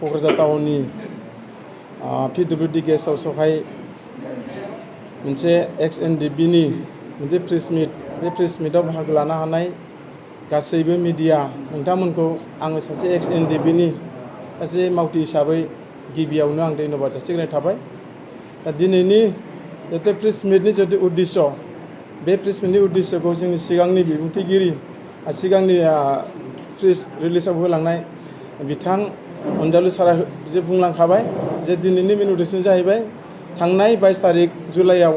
क'क्राझार टाउननि PWD guest हाउसआवहाय मोनसे XNDB-नि मोनसे प्रेस मिट बे प्रेस मिटआव बाहागो लानो हानाय गासैबो मिडिया नोंथांमोनखौ आङो सासे XNDB-नि सासे मावथि हिसाबै गिबियावनो आं धन्यबाद जासिग्रोनाय थाबाय। दा दिनैनि जितु प्रेस मिटनि जितु उद्देश्य बे प्रेस मिटनि उद्देश्यखौ जोंनि सिगांनि बिबुंथिगिरि सिगांनि प्रेस रिलिजआव होलांनाय बिथां अनजालु सारा जे बुंलांखाबाय जे दिनैनि मेन उद्देश्यआ जाहैबाय थांनाय 22 तारिख जुलाइआव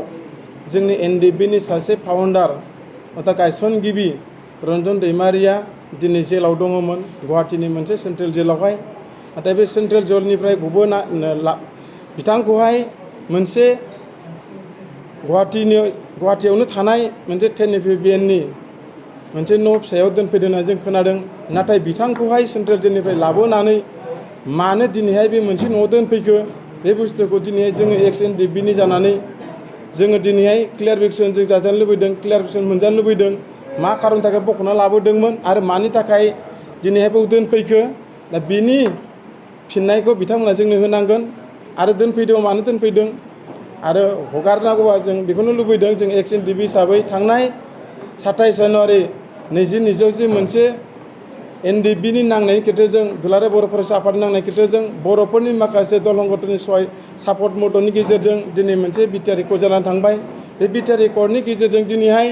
जोंनि NDB-नि सासे फाउन्डार अर्थात गायसनगिरि रन्जन दैमारिया दिनै जेलाव दङमोन गुवाहाटीनि मोनसे सेन्ट्रेल जेलावहाय। नाथाय बे सेन्ट्रेल जेलनिफ्राय बिथांखौहाय मोनसे गुवाहाटीयावनो थानाय मोनसे 10 FBNनि मोनसे न' फिसायाव दोनफैदों होनना जों खोनादों। नाथाय बिथांखौहाय सेन्ट्रेल जेलनिफ्राय लाबोनानै मानो दिनैहाय बे मोनसे न'आव दोनफैखो बे बुस्थुखौ दिनैहाय जोङो XNDB-नि जानानै जोङो दिनैहाय क्लियारिफिकेसन जों जाजानो लुबैदों, क्लियारिफिकेसन मोनजानो लुबैदों। मा खारननि थाखाय बख'ना लाबोदोंमोन आरो मानि थाखाय दिनैहाय बेयाव दोनफैखो, दा बिनि फिननायखौ बिथांमोना जोंनो होनांगोन। आरो दोनफैदों मानो दोनफैदों आरो हगारनांगौबा जों बेखौनो लुबैदों। जों XNDB हिसाबै थांनाय 27 जानुवारि 2020 जि मोनसे NDB-नि नांनायनि खेथ्रजों दुलाराय बर' फरायसा आफादनि नांनायनि खेथ्रजों बर'फोरनि माखासे दल संगठननि सापर्ट मददनि गेजेरजों दिनै मोनसे बिटिआर एकर्ड जानानै थांबाय। बे बिटिआर एकर्डनि गेजेरजों दिनैहाय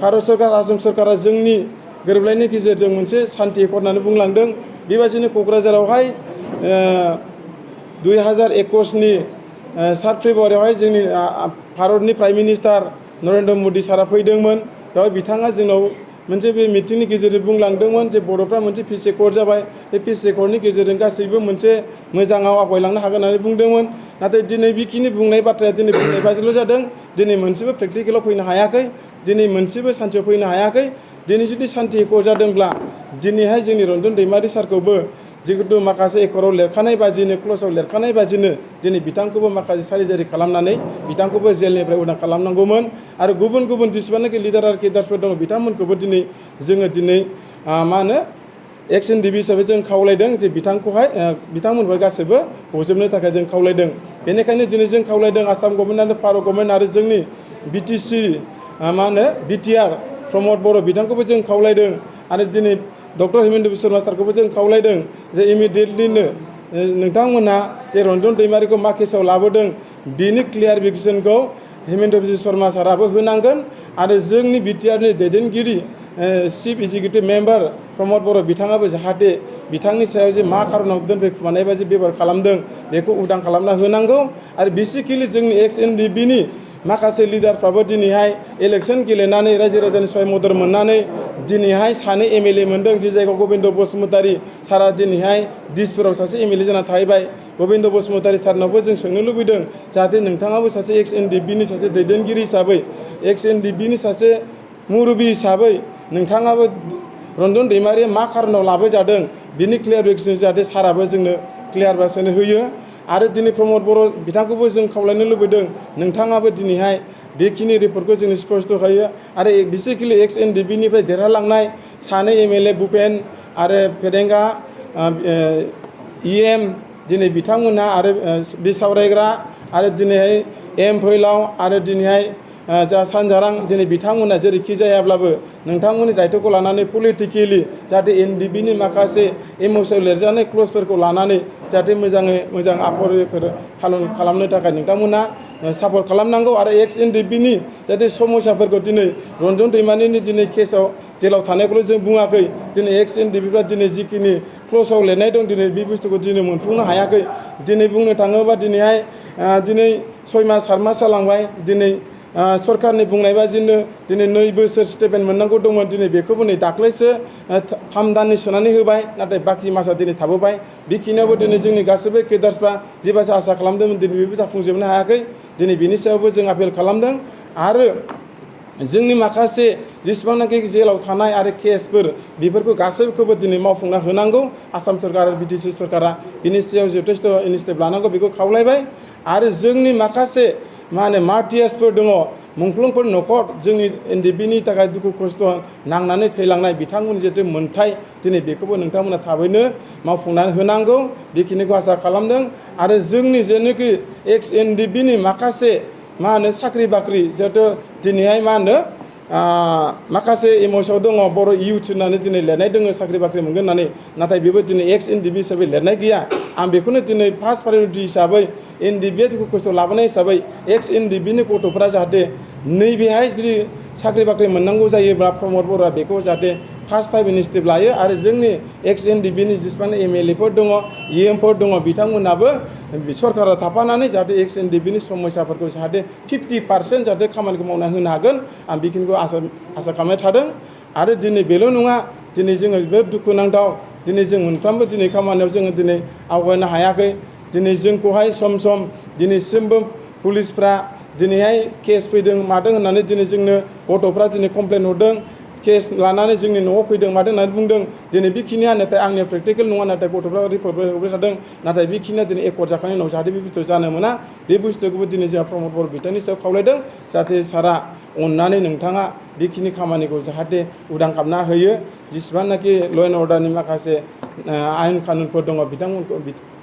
भारत सरकार आसाम सरकारा जोंनि गोरोबलायनायनि गेजेरजों मोनसे सान्थि एकर्ड होननानै बुंलांदों। बेबायदिनो क'क्राझारावहाय 2021नि 7 फेब्रुवारियावहाय जोंनि भारतनि प्राइम मिनिस्टार नरेन्द्र मदि सारा फैदोंमोन। बेवहाय बिथाङा जोंनाव मोनसे बे मिटिंनि गेजेरजों बुंलांदोंमोन जे बर'फ्रा मोनसे पिस एकर्ड जाबाय, बे पिस एकर्डनि गेजेरजों गासैबो मोनसे मोजाङाव आवगायलांनो हागोन होननानै बुंदोंमोन। नाथाय दिनै बेखिनि बुंनाय बाथ्राया दिनै बुंनाय बादिल' जादों। दिनै मोनसेबो प्रेक्टिकेलाव फैनो हायाखै, दिनै मोनसेबो सान्थियाव फैनो हायाखै। दिनै जुदि सान्थि एकर्ड जादोंब्ला दिनैहाय जोंनि रन्जन दैमारि सारखौबो जिहेतु माखासे एकर्डआव लिरखानाय बादिनो क्ल'जआव लिरखानाय बादिनो दिनै बिथांखौबो माखासे सारिजारि खालामनानै बिथांखौबो जेलनिफ्राय उदां खालामनांगौमोन। आरो गुबुन गुबुन जेसेबांनाखि लिडार आरो केडार्सफोर दङ बिथांमोनखौबो जोङो दिनै XNDB हिसाबै जों खावलायदों जे बिथांमोनखौ गासैबो गजोबनो थाखाय जों खावलायदों। बेनिखायनो दिनै जों खावलायदों आसाम गभर्नमेन्ट आरो भारत गभर्नमेन्ट आरो जोंनि BTC बिटिआर प्रमद बर' बिथांखौबो जों खावलायदों। आरो दिनै डक्टर हिमन्त बिश्व शर्मा सारखौबो जों खावलायदों जे इमिडियेटलिनो नोंथांमोनहा जे रन्जन दैमारिखौ मा केसाव लाबोदों बिनि क्लियारिफिकेसनखौ हिमन्त बिश्व शर्मा साराबो होनांगोन। आरो जोंनि बिटिआरनि दैदेनगिरि चिफ एग्जिकिउटिभ मेम्बार प्रमद बर' बिथाङाबो जाहाथे बिथांनि सायाव जे मा खारनाव दोनफैखुमानाय बायदि बेबहार खालामदों बेखौ उदां खालामना होनांगौ। आरो बेसिकेलि जोंनि XNDB-नि माखासे लिडारफ्राबो दिनैहाय इलेक्सन गेलेनानै रायजो राजानि सहाय मदद मोननानै दिनैहाय सानै MLA मोनदों। जे जायगायाव गबिन्द बसुमतारी सारा दिनैहाय दिसपुराव सासे MLA जाना थाहैबाय। गबिन्द बसुमतारी सारनावबो जों सोंनो लुबैदों जाहाथे नोंथाङाबो सासे XNDB-नि सासे दैदेनगिरि हिसाबै XNDB-नि सासे मुरबि हिसाबै नोंथाङाबो रन्जन दैमारिया मा खारनाव लाबोजादों बिनि क्लियारिफिकेसन जाहाथे साराबो जोंनो क्लियारिफिकेसन होयो। आरो दिनै प्रमद बर' बिथांखौबो जों खावलायनो लुबैदों नोंथाङाबो दिनैहाय बेखिनि रिपर्टखौ जोंनो स्पष्ट होयो। आरो बेसिकेलि XNDB-निफ्राय देरहालांनाय सानै MLA भुपेन आरो फेरेंगा EM दिनै बिथांमोनहा आरो बि सावरायग्रा आरो दिनैहाय M फैलाव आरो दिनैहाय जा सानजारां दिनै बिथांमोना जेरैखि जायाब्लाबो नोंथांमोननि दायथ'खौ लानानै पलिटिकेलि जाहाथे NDB-नि माखासे इम'सनेल लिरजानाय क्ल'जफोरखौ लानानै जाहाथे मोजाङै मोजां आखरफोर खालामनो थाखाय नोंथांमोना सापर्ट खालामनांगौ। आरो XNDB-नि जाहाथे समस्याफोरखौ दिनै रन्जन दैमारिनि दिनै केसाव जेलाव थानायखौल' जों बुङाखै, दिनै XNDB-फ्रा दिनै जिखिनि क्ल'जआव लिरनाय दं दिनै बे बुस्थुखौ दिनै मोनफुंनो हायाखै। दिनै बुंनो थाङोबा दिनैहाय 6 मास 7 मास जालांबाय। दिनै सरकारनि बुंनाय बादिनो दिनै 2 बोसोर स्टेटमेन्ट मोननांगौ दंमोन, दिनै बेखौबो नै दाख्लैसो 3 दाननि सोनानै होबाय। नाथाय बाखि मासआ दिनै थाबोबाय। बेखिनियावबो दिनै जोंनि गासैबो केडार्सफ्रा जेबायदि आसा खालामदोंमोन दिनै बेबो जाफुंजोबनो हायाखै। दिनै बिनि सायावबो जों आपिल खालामदों। आरो जोंनि माखासे जेसेबांनाखि जेलाव थानाय आरो केसफोर बेफोरखौ गासैखौबो दिनै मावफुंना होनांगौ। आसाम सरकार आरो BTC सरकारा बिनि सायाव जथेस्थ' इनिसियेटिभ लानांगौ बेखौ खावलायबाय। आरो जोंनि माखासे मार्टियार्सफोर दङ मुंख्लंफोर न'खर जोंनि एनडिएफबिनि थाखाय दुखु खस्थ' नांनानै थैलांनाय बिथांमोननि जितु मोन्थाय दिनै बेखौबो नोंथांमोना थाबैनो मावफुंनानै होनांगौ बेखिनिखौ आसा खालामदों। आरो जोंनि जेनोखि एक्स एनडिएफबिनि माखासे मा होनो साख्रि बाख्रि जिहेथु दिनैहाय मा होनो माखासे इमसआव दङ बर' इउथ होननानै दिनै लिरनाय दङ साख्रि बाख्रि मोनगोन होननानै, नाथाय बेबो दिनै एक्स एनडिएफबि हिसाबै लिरनाय गैया। आं बेखौनो दिनै फार्स्ट प्रायरिटि हिसाबै एनडिएफबिआ दुखु खस्थ' लाबोनाय हिसाबै एक्स एनडिएफबिनि गथ'फोरा जाहाथे नैबेहाय जुदि साख्रि बाख्रि मोननांगौ जायोब्ला प्रमद बर'आ बेखौ जाहाथे फार्स्ट टाइम इनिसिएटिभ लायो। आरो जोंनि एक्स एनडिएफबिनि जेसेबां एमएलएफोर दङ इएमफोर दङ बिथांमोनाबो सरकाराव थाफानानै जाहाथे एक्स एनडिएफबिनि समस्याफोरखौ जाहाथे 50% जाहाथे खामानिखौ मावना होनो हागोन आं बेखिनिखौ आसा खालामनाय थादों। आरो दिनै बेल' नङा, दिनै जोङो जोबोद दुखुनांथाव दिनै जों मोनफ्रोमबो दिनै खामानियाव जोङो दिनै आवगायनो हायाखै। दिनै जोंखौहाय सम सम दिनैसिमबो पुलिसफ्रा दिनैहाय केस फैदों मादों होननानै दिनै जोंनो गथ'फ्रा दिनै कमप्लेन हरदों, केस लानानै जोंनि न'आव फैदों मादों होननानै बुंदों। दिनै बेखिनिया नाथाय आंनि प्रेक्टिकेल नङा, नाथाय गथ'फ्रा रिपर्ट हरबाय थादों। नाथाय बेखिनिया दिनै एकर्ड जाखांनायनि उनाव जाहाथे बे बुस्थु जानो मोना, बे बुस्थुखौबो दिनै जोंहा प्रमद बर' बिथांनि सायाव खावलायदों जाहाथे सारा अननानै नोंथाङा बेखिनि खामानिखौ जाहाथे उदां खालामना होयो। जेसेबांनाखि ल' एन्ड अर्डारनि माखासे आयेन कानुनफोर दङ बिथांमोनखौ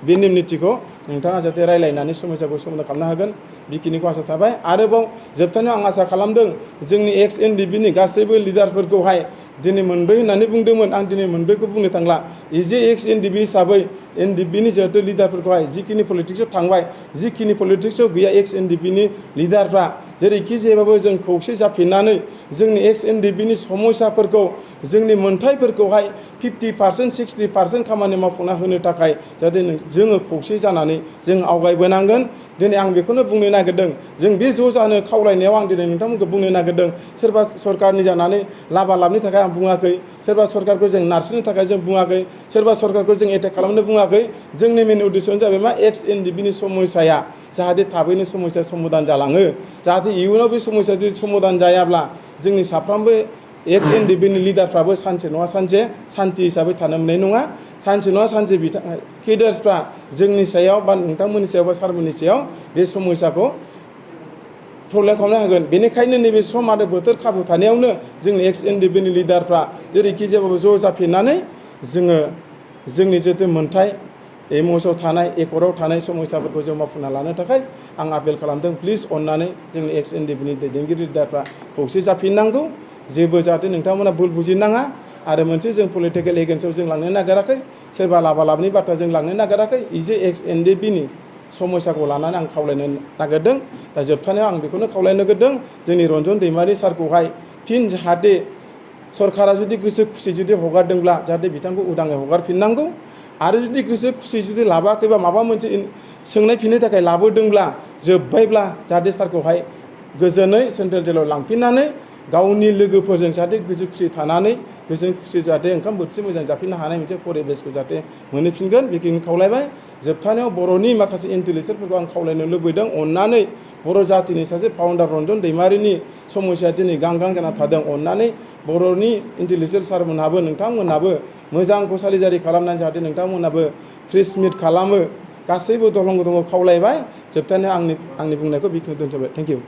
बे नेम निथिखौ नोंथाङा जाहाथे रायलायनानै समस्याखौ समाधान खालामनो हागोन बेखिनिखौ आसा थाबाय। आरोबाव जोबथारनायाव आं आसा खालामदों जोंनि एक्स एनडिएफबिनि गासैबो लिडारफोरखौहाय दिनै मोनब्रै होननानै बुंदोंमोन, आं दिनै मोनब्रैखौ बुंनो थांला। इजे एक्स एनडिएफबि हिसाबै एनडिएफबिनि जिहेतु लिडारफोरखौहाय जिखिनि पलिटिक्सआव थांबाय, जिखिनि पलिटिक्सआव गैया एक्स एनडिएफबिनि लिडारफ्रा जेरैखि जेबाबो जों खौसे जाफिननानै जोंनि एक्स एनडिएफबिनि समस्याफोरखौ जोंनि मोन्थायफोरखौहाय 50% 60% खामानि मावफुंना होनो थाखाय जाहाथे जोङो खौसे जानानै जों आवगायबोनांगोन। दिनै आं बेखौनो बुंनो नागिरदों, जों बे ज' जानो खावलायनायाव आं दिनै नोंथांमोनखौ बुंनो नागिरदों, सोरबा सरकारनि जानानै लाबा लाबनि थाखाय आं बुङाखै, सोरबा सरकारखौ जों नारसिननो थाखाय जों बुङाखै, सोरबा सरकारखौ जों एटेक खालामनो बुङाखै। जोंनि मेन उद्देश्यआनो जाबाय मा एक्स एनडिएफबिनि समस्याया जाहाथे थाबैनो समस्या समाधान जालाङो। जाहाथे इयुनाव बे समस्या जुदि समाधान जायाब्ला जोंनि साफ्रोमबो एक्स एनडिएफबिनि लिडारफ्राबो सानसे नङा सानसे सान्थि हिसाबै थानो मोननाय नङा। सानसे नङा सानसे केडार्सफ्रा जोंनि सायाव बा नोंथांमोननि सायाव बा सारमोननि सायाव बे समस्याखौ प्रब्लेम खालामनो हागोन। बेनिखायनो नैबे सम आरो बोथोर खाबु थानायावनो जोंनि एक्स एनडिएफबिनि लिडारफ्रा जेरैखि जेबाबो ज' जाफिननानै जोङो जोंनि जितु मोन्थाय एमसआव थानाय एकर्डआव थानाय समस्याफोरखौ जों मावफुंना लानो थाखाय आं आपेल खालामदों। प्लिज अननानै जोंनि एक्स एनडिएफबिनि दैदेनगिरि लिडारफ्रा खौसे जाफिननांगौ, जेबो जाहाथे नोंथांमोना भुल बुजिनाङा। आरो मोनसे जों पलिटिकेल एगेन्सआव जों लांनो नागिराखै, सोरबा लाबा लाबनि बाथ्रा जों लांनो नागिराखै। इजे एक्स एनडिएफबिनि समस्याखौ लानानै आं खावलायनो नागिरदों। दा जोबथानायाव आं बेखौनो खावलायनो नागिरदों जोंनि रन्जन दैमारि सारखौहाय फिन जाहाथे सरकारा जुदि गोसो खुसि जुदि हगारदोंब्ला जाहाथे बिथांखौ उदाङै हगारफिननांगौ। आरो जुदि गोसो खुसि जुदि लाबोआखैबा माबा मोनसे सोंनाय फिननो थाखाय लाबोदोंब्ला जोब्बायब्ला जाहाथे सारखौहाय गोजोनै सेन्ट्रेल जेलाव लांफिननानै गावनि लोगोफोरजों जाहाथे गोसो खुसि थानानै गोसो खुसि जाहाथे ओंखाम बोथिसे मोजां जाफिननो हानाय मोनसे परिबेसखौ जाहाथे मोनहैफिनगोन बेखिनि खावलायबाय। जोबथानायाव बर'नि माखासे इन्टेलेक्सुयेलफोरखौ आं खावलायनो लुबैदों, अननानै बर' जाथिनि सासे फाउन्डार रन्जन दैमारिनि समस्या दिनै गांगां जाना थादों। अननानै बर'नि इन्टेलेक्सुयेल सारमोनहाबो नोंथांमोनहाबो मोजां खौसारि जारि खालामनानै जाहाथे नोंथांमोनहाबो प्रेस मिट खालामो, गासैबो दलं दङ खावलायबाय। जोबथानायाव आंनि बुंनायखौ बेखिनि दोनथ'बाय। Thank you.